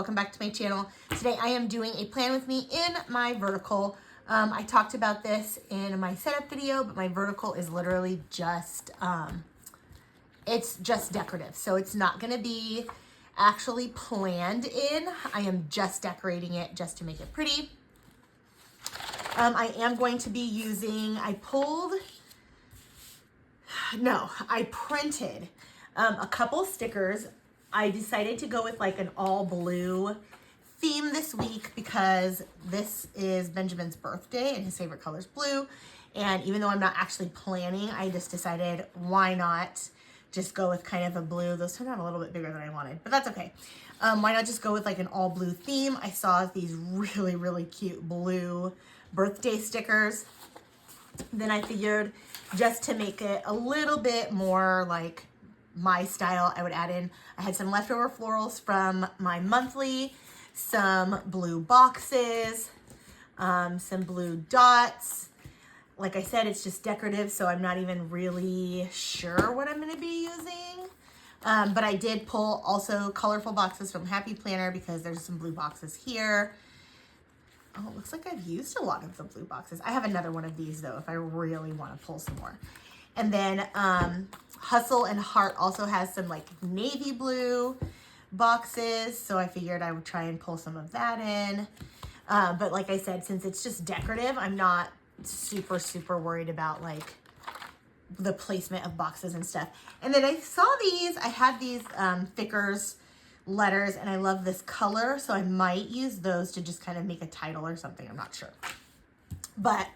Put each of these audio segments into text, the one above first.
welcome back to my channel. Today I am doing a plan with me in my vertical. I talked about this in my setup video, but my vertical is literally just, it's just decorative. So it's not gonna be actually planned in. I am just decorating it just to make it pretty. I am going to be using, I printed a couple stickers. I decided to go with like an all blue theme this week because this is Benjamin's birthday and his favorite color is blue. And even though I'm not actually planning, I just decided why not just go with kind of a blue. Those turned out a little bit bigger than I wanted, but that's okay. Why not just go with like an all blue theme? I saw these really, really cute blue birthday stickers. Then I figured just to make it a little bit more like my style, I would add in, I had some leftover florals from my monthly, some blue boxes, some blue dots. Like I said, it's just decorative, so I'm not even really sure what I'm going to be using. But I did pull also colorful boxes from Happy Planner because there's some blue boxes here. Oh, it looks like I've used a lot of the blue boxes. I have another one of these though if I really want to pull some more. And then Hustle and Heart also has some like navy blue boxes. So I figured I would try and pull some of that in. But like I said, since it's just decorative, I'm not super worried about like the placement of boxes and stuff. And then I saw these, I had these Thickers letters and I love this color. So I might use those to just kind of make a title or something. I'm not sure. But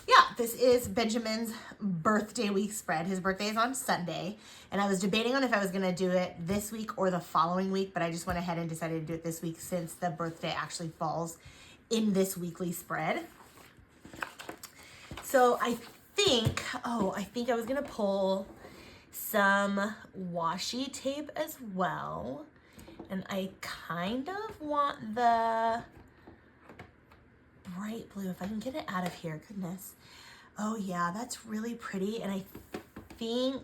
yeah, this is Benjamin's birthday week spread. His birthday is on Sunday, and I was debating on if I was going to do it this week or the following week, but I just went ahead and decided to do it this week since the birthday actually falls in this weekly spread. So I think I was going to pull some washi tape as well, and I kind of want the bright blue, if I can get it out of here, goodness. Oh yeah, that's really pretty. And I think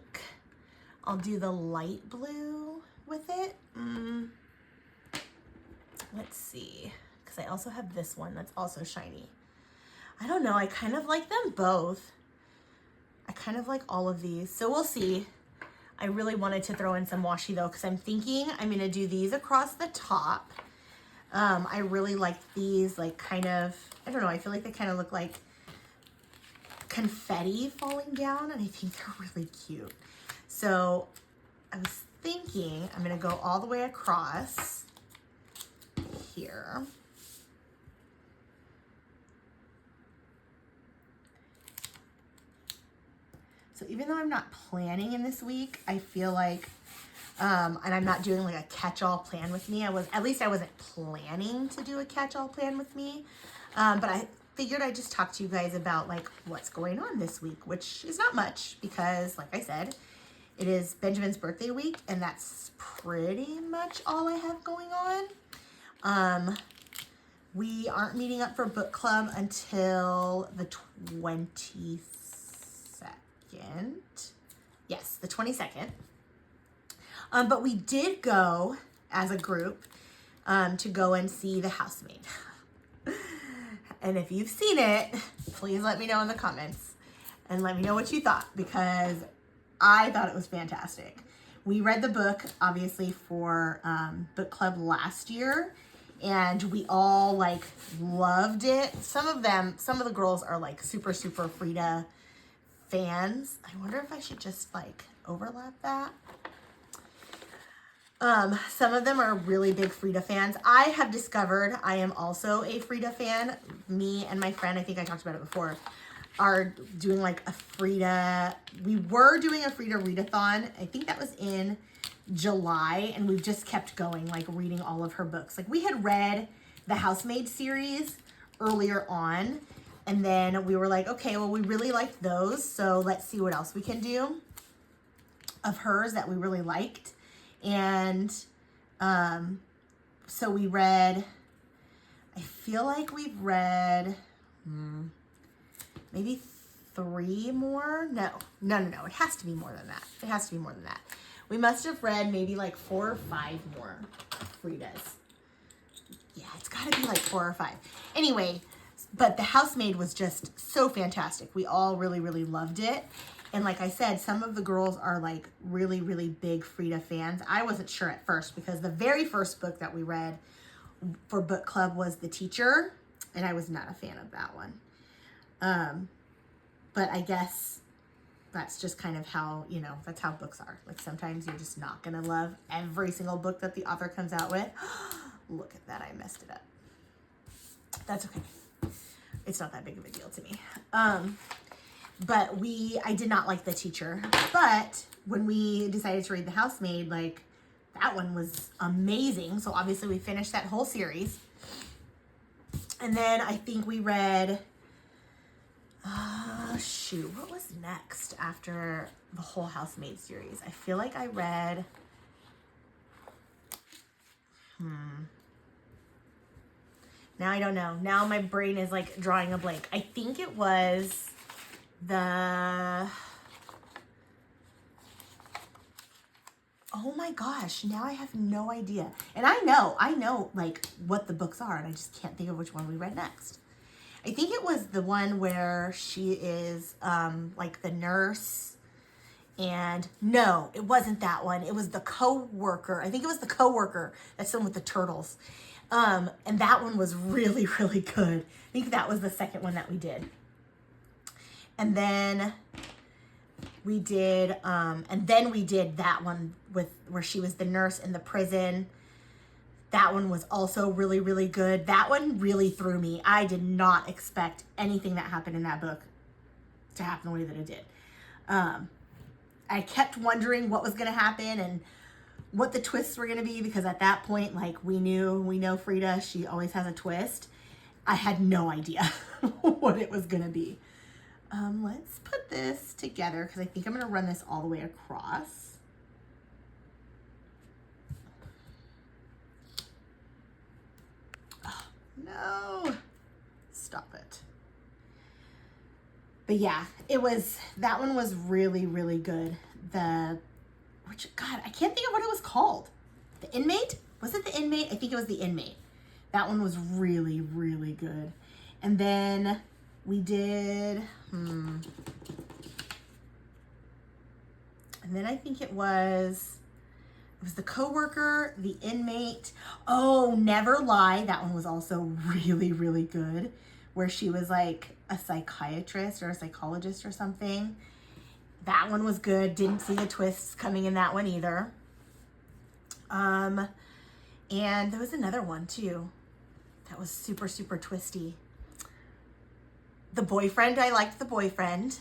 I'll do the light blue with it. Let's see, because I also have this one that's also shiny. I don't know, I kind of like them both. I kind of like all of these, so we'll see. I really wanted to throw in some washi though, because I'm thinking I'm gonna do these across the top. I really like these, like kind of, I don't know, I feel like they kind of look like confetti falling down, and I think they're really cute. So I was thinking I'm going to go all the way across here. So even though I'm not planning in this week, I feel like and I'm not doing like a catch-all plan with me. At least I wasn't planning to do a catch-all plan with me. But I figured I'd just talk to you guys about like what's going on this week, which is not much because like I said, it is Benjamin's birthday week and that's pretty much all I have going on. We aren't meeting up for book club until the 22nd. Yes, the 22nd. But we did go as a group to go and see The Housemaid. And if you've seen it, please let me know in the comments and let me know what you thought, because I thought it was fantastic. We read the book, obviously, for book club last year, and we all like loved it. Some of the girls are like super Frida fans. I wonder if I should just like overlap that. Some of them are really big Frida fans. I have discovered I am also a Frida fan. Me and my friend, I think I talked about it before, are doing like a Frida, we were doing a Frida readathon. I think that was in July, and we've just kept going, like reading all of her books. Like we had read the Housemaid series earlier on, and then we were like, okay, well, we really liked those, so let's see what else we can do of hers that we really liked. And so we read, I feel like we've read maybe 3 more. No, it has to be more than that. We must have read maybe like 4 or 5 more Fridas. Yeah, it's got to be like 4 or 5. Anyway, but The Housemaid was just so fantastic. We all really, really loved it. And like I said, some of the girls are like really, really big Frida fans. I wasn't sure at first because the very first book that we read for book club was The Teacher, and I was not a fan of that one. But I guess that's just kind of how, you know, that's how books are. Like sometimes you're just not going to love every single book that the author comes out with. Look at that, I messed it up. That's okay. It's not that big of a deal to me. But I did not like The Teacher. But when we decided to read The Housemaid, like, that one was amazing. So obviously we finished that whole series. And then I think we read, what was next after the whole Housemaid series? I feel like I read, now I don't know. Now my brain is like drawing a blank. I think it was oh my gosh, now I have no idea. And I know like what the books are, and I just can't think of which one we read next. I think it was the one where she is like the nurse, and no, it wasn't that one. It was the co-worker. I think it was the co-worker. That's the one with the turtles. And that one was really, really good. I think that was the second one that we did. And then we did that one where she was the nurse in the prison. That one was also really, really good. That one really threw me. I did not expect anything that happened in that book to happen the way that it did. I kept wondering what was going to happen and what the twists were going to be, because at that point, like, we know Frida, she always has a twist. I had no idea what it was going to be. Let's put this together because I think I'm going to run this all the way across. Oh, no. Stop it. But yeah, that one was really, really good. God, I can't think of what it was called. The Inmate? Was it The Inmate? I think it was The Inmate. That one was really, really good. And then we did, and then I think it was The Coworker, The Inmate. Oh, Never Lie. That one was also really, really good, where she was like a psychiatrist or a psychologist or something. That one was good. Didn't see the twists coming in that one either. And there was another one too that was super, super twisty. The Boyfriend. I liked The Boyfriend.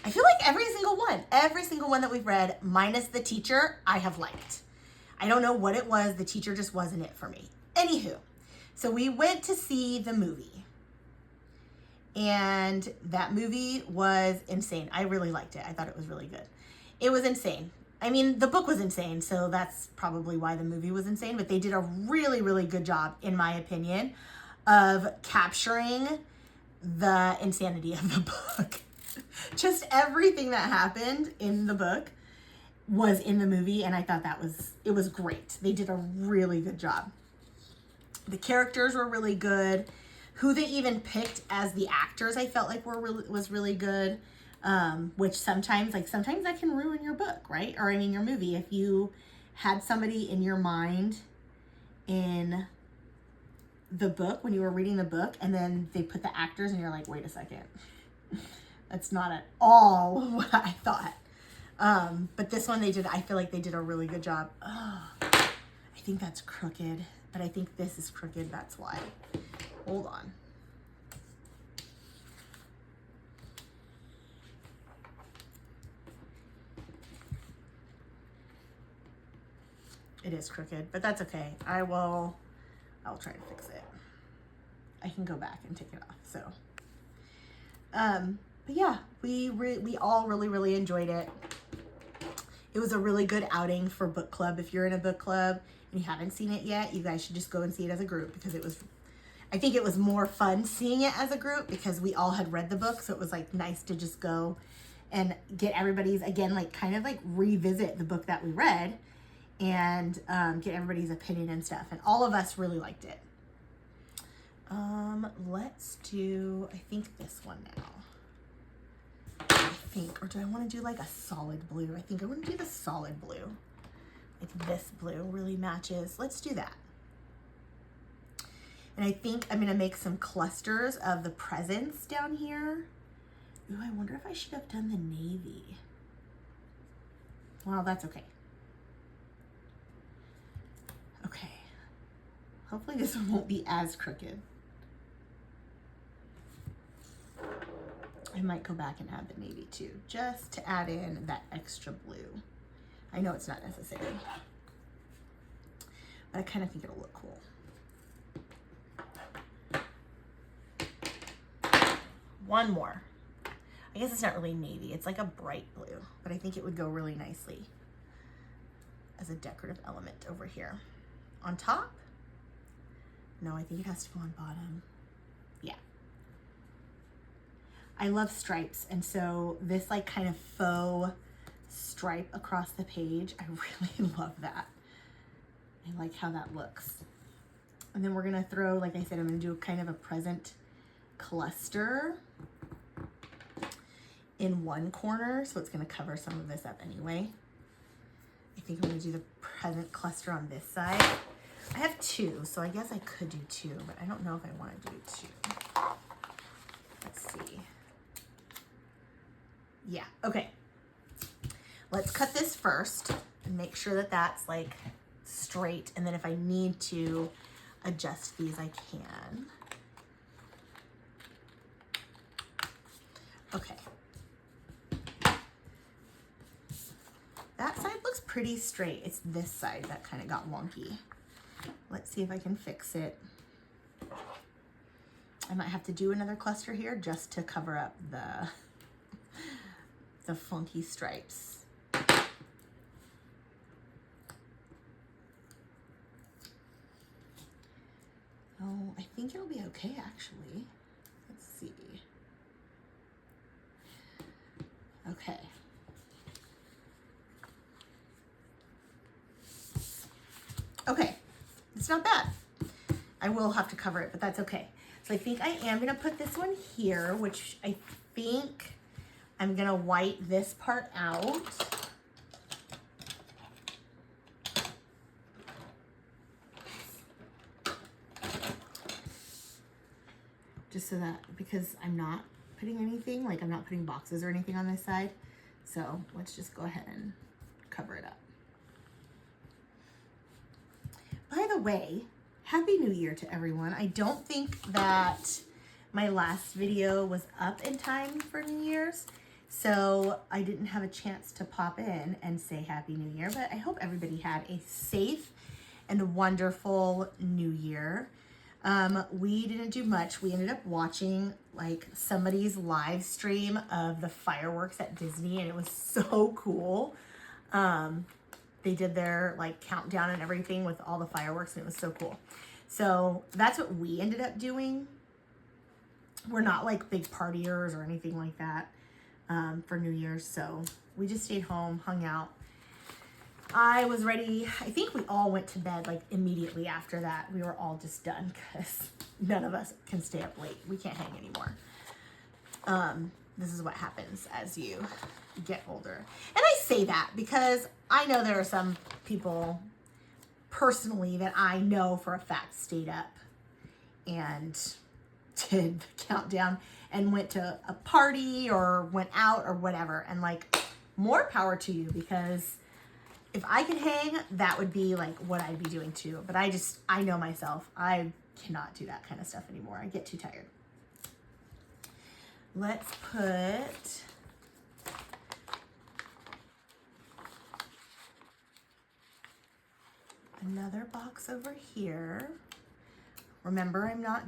I feel like every single one that we've read, minus The Teacher, I have liked. I don't know what it was. The Teacher just wasn't it for me. Anywho, so we went to see the movie. And that movie was insane. I really liked it. I thought it was really good. It was insane. I mean, the book was insane, so that's probably why the movie was insane. But they did a really, really good job, in my opinion, of capturing the insanity of the book. Just everything that happened in the book was in the movie, and I thought it was great. They did a really good job. The characters were really good. Who they even picked as the actors, I felt like was really good. Which sometimes that can ruin your book, right? Or I mean your movie. If you had somebody in your mind in the book when you were reading the book, and then they put the actors and you're like, wait a second. That's not at all what I thought. But this one I feel like they did a really good job. Oh, I think that's crooked, but I think this is crooked, that's why. Hold on. It is crooked, but that's okay. I'll try to fix it. I can go back and take it off. So, but yeah, we all really, really enjoyed it. It was a really good outing for book club. If you're in a book club and you haven't seen it yet, you guys should just go and see it as a group, because I think it was more fun seeing it as a group because we all had read the book. So it was like nice to just go and get everybody's, again, like kind of like revisit the book that we read and get everybody's opinion and stuff. And all of us really liked it. Let's do, I think this one now. Or do I want to do like a solid blue? I think I want to do the solid blue. Like this blue really matches. Let's do that. And I think I'm going to make some clusters of the presents down here. Ooh, I wonder if I should have done the navy. Well, that's okay. Okay. Hopefully this one won't be as crooked. I might go back and add the navy too, just to add in that extra blue. I know it's not necessary, but I kind of think it'll look cool. One more. I guess it's not really navy, it's like a bright blue, but I think it would go really nicely as a decorative element over here. On top? No, I think it has to go on bottom. Yeah. I love stripes, and so this like kind of faux stripe across the page, I really love that. I like how that looks. And then we're gonna throw, like I said, I'm gonna do kind of a present cluster in one corner, so it's gonna cover some of this up anyway. I think I'm gonna do the present cluster on this side. I have two, so I guess I could do two, but I don't know if I wanna do two. Let's see. Yeah, okay. Let's cut this first and make sure that that's like straight. And then if I need to adjust these, I can. Okay. That side looks pretty straight. It's this side that kind of got wonky. Let's see if I can fix it. I might have to do another cluster here just to cover up the funky stripes. Oh, I think it'll be okay actually. Let's see. Okay. Okay, it's not bad. I will have to cover it, but that's okay. So I think I am gonna put this one here, which I think I'm gonna white this part out. Just so that, because I'm not putting anything, like I'm not putting boxes or anything on this side. So let's just go ahead and cover it up. By the way, Happy New Year to everyone. I don't think that my last video was up in time for New Year's, so I didn't have a chance to pop in and say Happy New Year, but I hope everybody had a safe and wonderful New Year. We didn't do much. We ended up watching like somebody's live stream of the fireworks at Disney, and it was so cool. They did their like countdown and everything with all the fireworks, and it was so cool. So that's what we ended up doing. We're not like big partiers or anything like that for New Year's, so we just stayed home, hung out. I was ready. I think we all went to bed like immediately after that. We were all just done because none of us can stay up late. We can't hang anymore. This is what happens as you get older. And I say that because I know there are some people personally that I know for a fact stayed up and did the countdown and went to a party or went out or whatever. And like, more power to you, because if I could hang, that would be like what I'd be doing too. But I know myself, I cannot do that kind of stuff anymore. I get too tired. Let's put another box over here. Remember, I'm not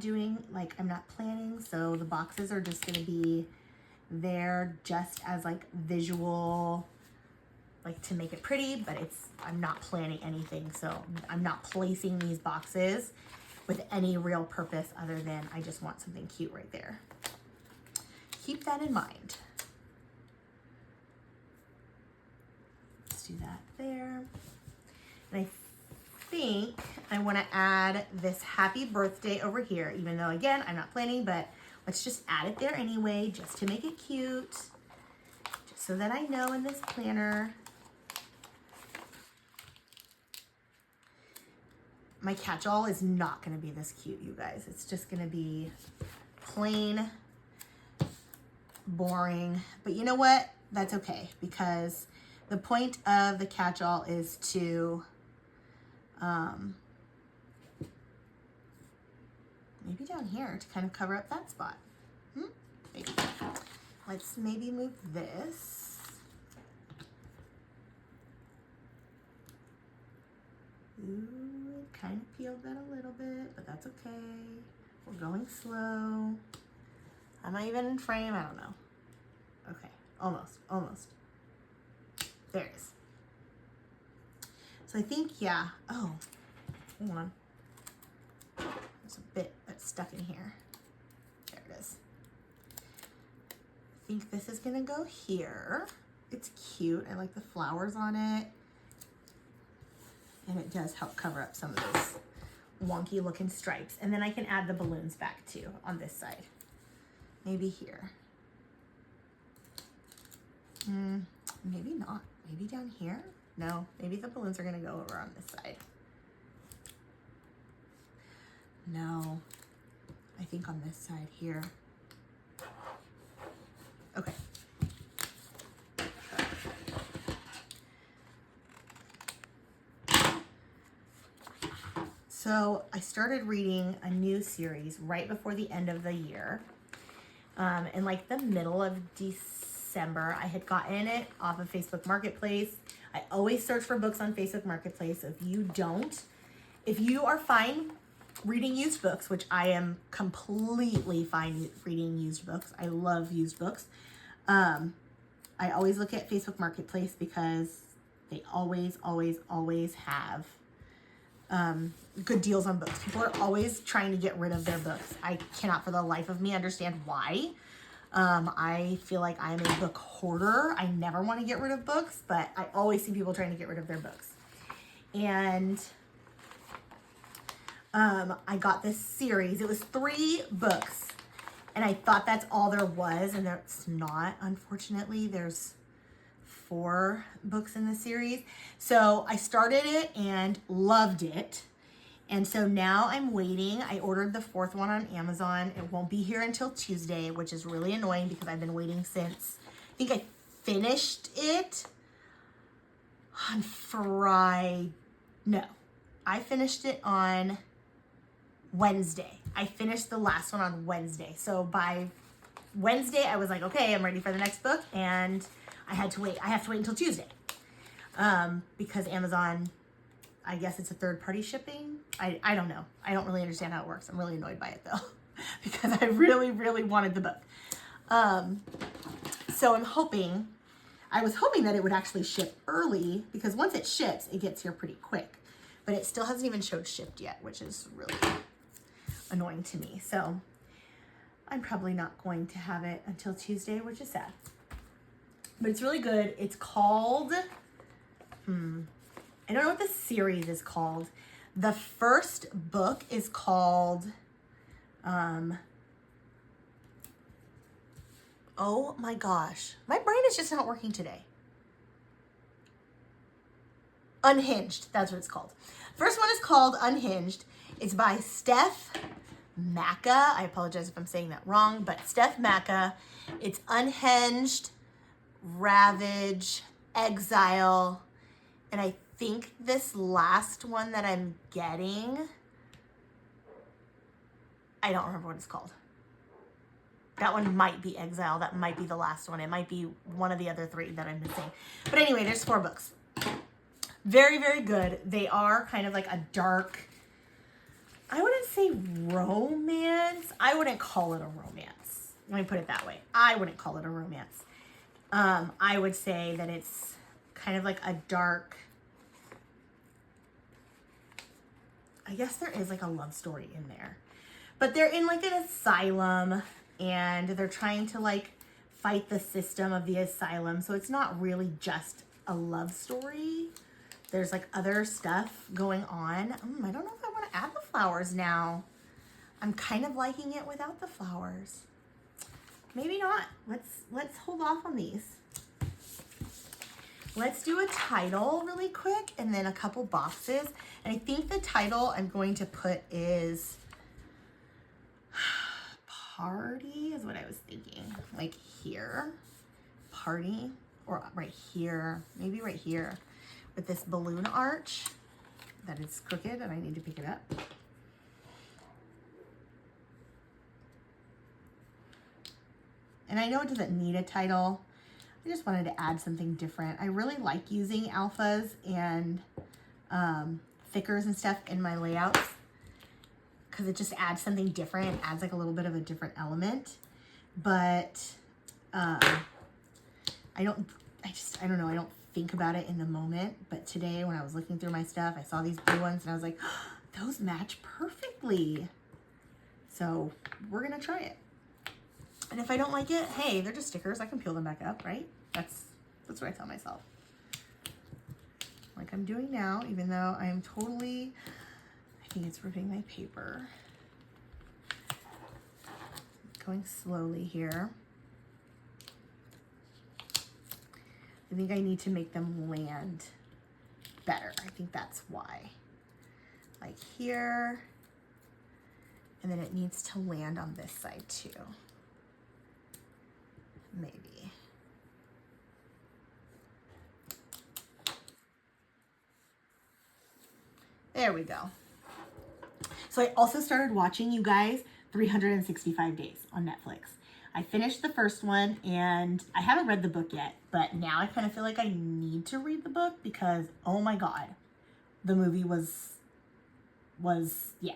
planning, so the boxes are just gonna be there just as like visual, like to make it pretty, but I'm not planning anything, so I'm not placing these boxes with any real purpose other than I just want something cute right there. Keep that in mind. do that there. And I think I want to add this happy birthday over here, even though again, I'm not planning, but let's just add it there anyway, just to make it cute, just so that I know in this planner. My catch-all is not going to be this cute, you guys. It's just going to be plain, boring. But you know what? That's okay, because the point of the catch-all is to maybe down here to kind of cover up that spot. Maybe. Let's maybe move this. Ooh, it kind of peeled that a little bit, but that's okay. We're going slow. Am I even in frame? I don't know. Okay, almost. There it is. So I think, yeah. Oh, hold on. There's a bit that's stuck in here. There it is. I think this is gonna go here. It's cute. I like the flowers on it. And it does help cover up some of those wonky looking stripes. And then I can add the balloons back too on this side. Maybe here. Maybe not. Maybe down here? No, maybe the balloons are gonna go over on this side. No, I think on this side here. Okay. So I started reading a new series right before the end of the year. In like the middle of December, I had gotten it off of Facebook Marketplace. I always search for books on Facebook Marketplace. So if you don't, if you are fine reading used books, which I am completely fine reading used books. I love used books. I always look at Facebook Marketplace because they always have good deals on books. People are always trying to get rid of their books. I cannot for the life of me understand why. I feel like I'm a book hoarder. I never want to get rid of books, but I always see people trying to get rid of their books. And I got this series. It was 3 books, and I thought that's all there was, and that's not, unfortunately. There's 4 books in the series. So I started it and loved it. And so now I'm waiting. I ordered the 4th one on Amazon. It won't be here until Tuesday, which is really annoying because I've been waiting since, I think I finished it on Friday. No, I finished it on Wednesday. I finished the last one on Wednesday. So by Wednesday, I was like, okay, I'm ready for the next book. And I had to wait. I have to wait until Tuesday because Amazon, I guess it's a third-party shipping. I don't know. I don't really understand how it works. I'm really annoyed by it though because I really wanted the book. So I was hoping that it would actually ship early because once it ships, it gets here pretty quick. But it still hasn't even showed shipped yet, which is really annoying to me. So I'm probably not going to have it until Tuesday, which is sad. But it's really good. It's called, I don't know what the series is called. The first book is called, oh my gosh. My brain is just not working today. Unhinged, that's what it's called. First one is called Unhinged. It's by Steph Macca. I apologize if I'm saying that wrong, but Steph Macca. It's Unhinged, Ravage, Exile, and I think this last one that I'm getting, I don't remember what it's called. That one might be Exile. That might be the last one. It might be one of the other 3 that I'm missing. But anyway, there's 4 books. Very good. They are kind of like a dark, I wouldn't say romance. I wouldn't call it a romance. Let me put it that way. I wouldn't call it a romance. I would say that it's kind of like a dark, I guess there is like a love story in there. But they're in like an asylum and they're trying to like fight the system of the asylum. So it's not really just a love story. There's like other stuff going on. I don't know if I want to add the flowers now. I'm kind of liking it without the flowers. Maybe not. Let's hold off on these. Let's do a title really quick and then a couple boxes. And I think the title I'm going to put is party is what I was thinking. Like here, party, or right here, maybe right here with this balloon arch that is crooked and I need to pick it up. And I know it doesn't need a title. I just wanted to add something different. I really like using alphas and thickers and stuff in my layouts because it just adds something different, adds like a little bit of a different element. But I don't know, I don't think about it in the moment. But today when I was looking through my stuff, I saw these blue ones and I was like, oh, those match perfectly. So we're gonna try it. And if I don't like it, hey, they're just stickers. I can peel them back up, right? That's what I tell myself. Like I'm doing now, even though I am totally, I think it's ripping my paper. Going slowly here. I think I need to make them land better. I think that's why. Like here, and then it needs to land on this side too. Maybe. There we go. So I also started watching, you guys, 365 Days on Netflix. I finished the first one and I haven't read the book yet, but now I kind of feel like I need to read the book because, oh my God, the movie was, yeah.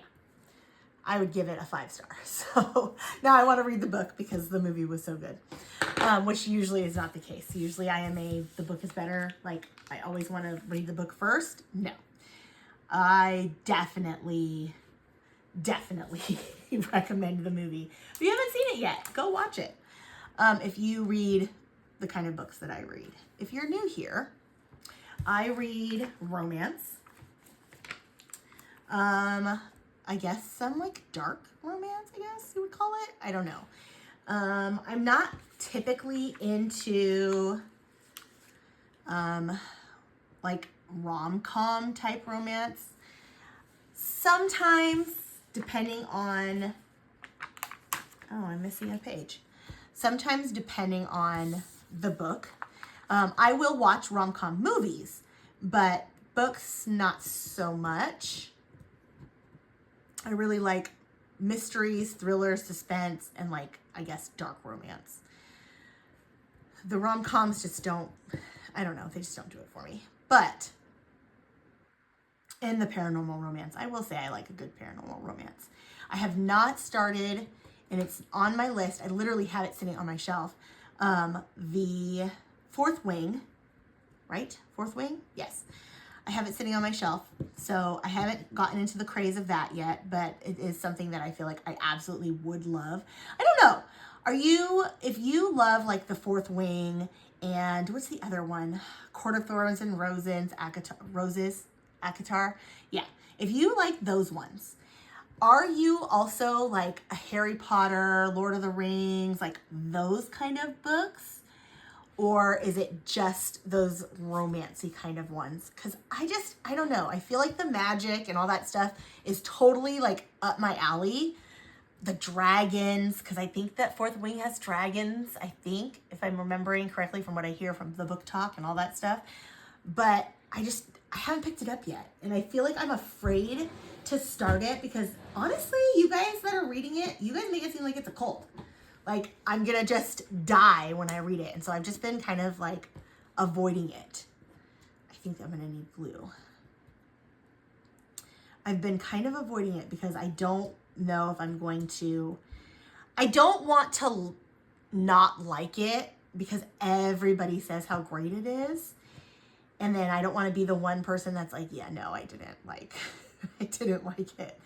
I would give it a 5 star. So now I want to read the book because the movie was so good, which usually is not the case. Usually the book is better. Like I always want to read the book first. No, I definitely recommend the movie. If you haven't seen it yet, go watch it. If you read the kind of books that I read. If you're new here, I read romance. I guess some like dark romance, I guess you would call it. I don't know. I'm not typically into like rom-com type romance. Sometimes, depending on, oh, I'm missing a page. Sometimes depending on the book, I will watch rom-com movies, but books, not so much. I really like mysteries, thrillers, suspense, and like, I guess, dark romance. The rom-coms just don't, I don't know, they just don't do it for me. But in the paranormal romance, I will say I like a good paranormal romance. I have not started, and it's on my list, I literally have it sitting on my shelf, the Fourth Wing, right? Fourth Wing? Yes. I have it sitting on my shelf, so I haven't gotten into the craze of that yet, but it is something that I feel like I absolutely would love. I don't know. If you love like the Fourth Wing and what's the other one? Court of Thorns and Roses, ACOTAR. Yeah. If you like those ones, are you also like a Harry Potter, Lord of the Rings, like those kind of books? Or is it just those romancy kind of ones? Because I don't know. I feel like the magic and all that stuff is totally like up my alley. The dragons, because I think that Fourth Wing has dragons, I think, if I'm remembering correctly from what I hear from the book talk and all that stuff. But I haven't picked it up yet. And I feel like I'm afraid to start it because honestly, you guys that are reading it, you guys make it seem like it's a cult. Like, I'm gonna just die when I read it. And so I've just been kind of like avoiding it. I think I'm gonna need glue. I've been kind of avoiding it because I don't know if I'm going to, I don't want to not like it because everybody says how great it is. And then I don't want to be the one person that's like, yeah, no, I didn't like, I didn't like it.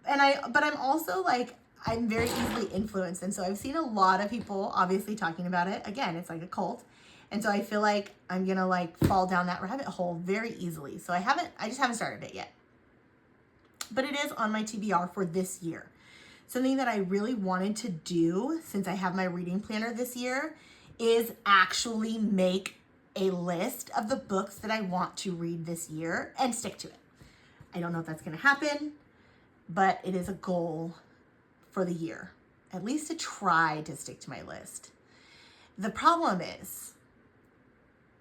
But I'm also like, I'm very easily influenced. And so I've seen a lot of people obviously talking about it. Again, it's like a cult. And so I feel like I'm gonna like fall down that rabbit hole very easily. So I just haven't started it yet. But it is on my TBR for this year. Something that I really wanted to do since I have my reading planner this year is actually make a list of the books that I want to read this year and stick to it. I don't know if that's gonna happen, but it is a goal for the year, at least to try to stick to my list. The problem is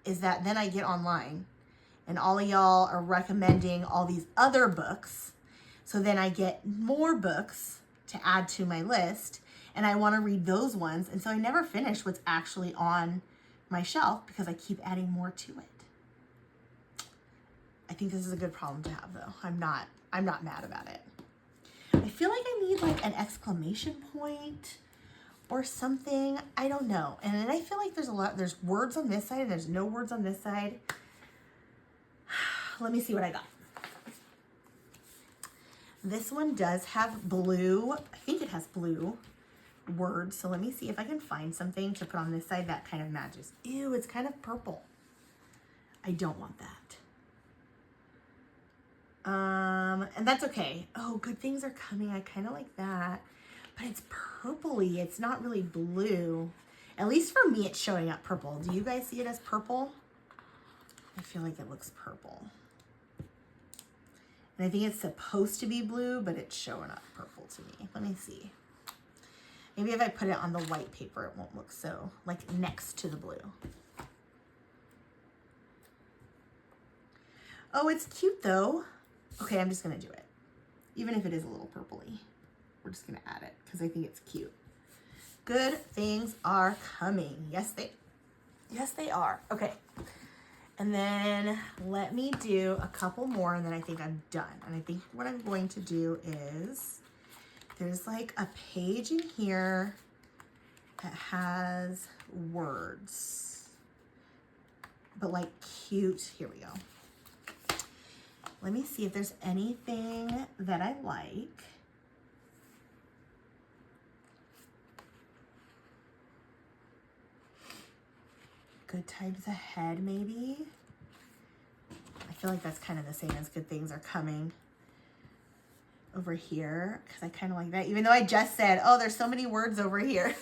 that then I get online and all of y'all are recommending all these other books. So then I get more books to add to my list and I want to read those ones. And so I never finish what's actually on my shelf because I keep adding more to it. I think this is a good problem to have though. I'm not mad about it. I feel like I need like an exclamation point or something. I don't know. And then I feel like there's words on this side and there's no words on this side. Let me see what I got. This one does have blue, I think it has blue words. So let me see if I can find something to put on this side that kind of matches. Ew, it's kind of purple. I don't want that. And that's okay. Oh, good things are coming. I kind of like that. But it's purpley. It's not really blue. At least for me, it's showing up purple. Do you guys see it as purple? I feel like it looks purple. And I think it's supposed to be blue, but it's showing up purple to me. Let me see. Maybe if I put it on the white paper, it won't look so, like, next to the blue. Oh, it's cute, though. Okay, I'm just going to do it. Even if it is a little purpley. We're just going to add it because I think it's cute. Good things are coming. Yes, they are. Okay. And then let me do a couple more and then I think I'm done. And I think what I'm going to do is there's like a page in here that has words, but like cute. Here we go. Let me see if there's anything that I like. Good times ahead, maybe. I feel like that's kind of the same as good things are coming over here because I kind of like that, even though I just said, oh, there's so many words over here.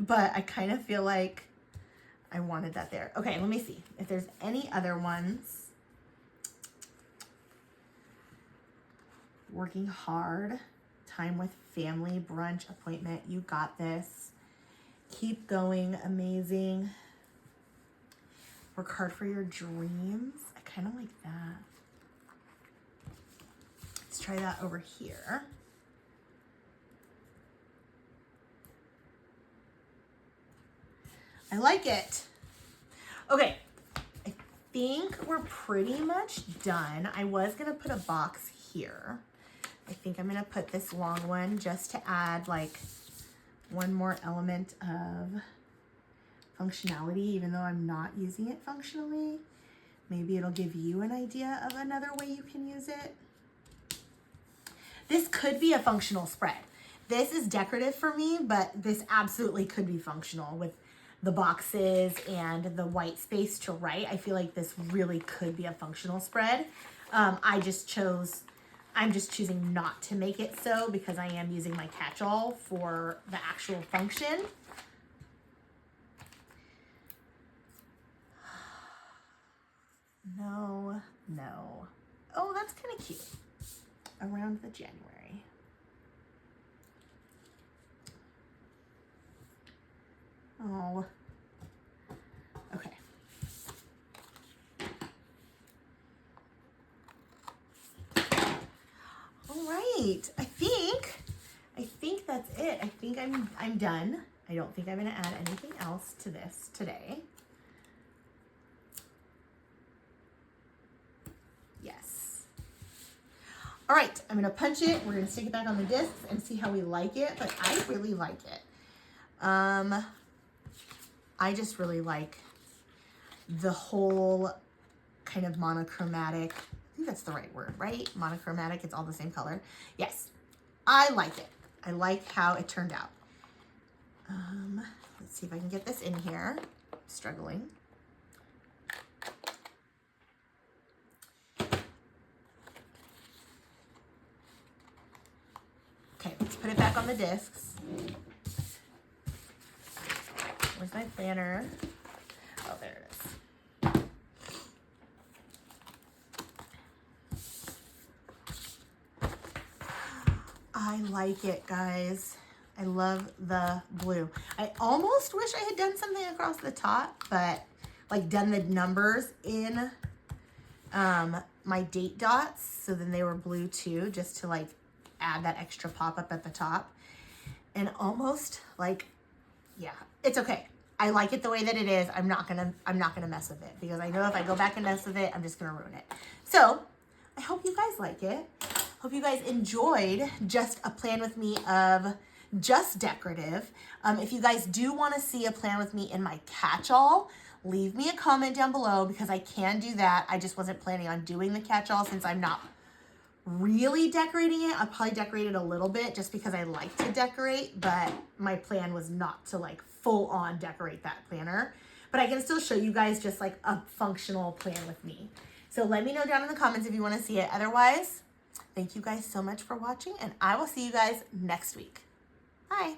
But I kind of feel like I wanted that there. Okay, let me see if there's any other ones. Working hard, time with family, brunch, appointment, you got this. Keep going, amazing. Work hard for your dreams. I kind of like that. Let's try that over here. I like it. Okay, I think we're pretty much done. I was gonna put a box here. I think I'm gonna put this long one just to add like one more element of functionality, even though I'm not using it functionally. Maybe it'll give you an idea of another way you can use it. This could be a functional spread. This is decorative for me, but this absolutely could be functional with the boxes and the white space to write. I feel like this really could be a functional spread. I'm just choosing not to make it so because I am using my catch-all for the actual function. No. Oh, that's kind of cute. Around the January. Oh. Okay. All right. I think that's it. I think I'm done. I don't think I'm going to add anything else to this today. Yes. All right, I'm going to punch it. We're going to stick it back on the discs and see how we like it, but I really like it. I just really like the whole kind of monochromatic, I think that's the right word, right? Monochromatic, it's all the same color. Yes, I like it. I like how it turned out. Let's see if I can get this in here struggling. Okay, let's put it back on the discs. Where's my planner? Oh, there it is. I like it, guys. I love the blue. I almost wish I had done something across the top, but like done the numbers in my date dots, so then they were blue too, just to like add that extra pop up at the top. And almost like, yeah, it's okay. I like it the way that it is. I'm not gonna mess with it, because I know if I go back and mess with it, I'm just gonna ruin it. So I hope you guys like it. Hope you guys enjoyed just a plan with me of just decorative. If you guys do want to see a plan with me in my catch-all, leave me a comment down below, because I can do that. I just wasn't planning on doing the catch-all since I'm not really decorating it. I'll probably decorate it a little bit just because I like to decorate, but my plan was not to like full on decorate that planner. But I can still show you guys just like a functional plan with me. So let me know down in the comments if you want to see it. Otherwise, thank you guys so much for watching, and I will see you guys next week. Bye.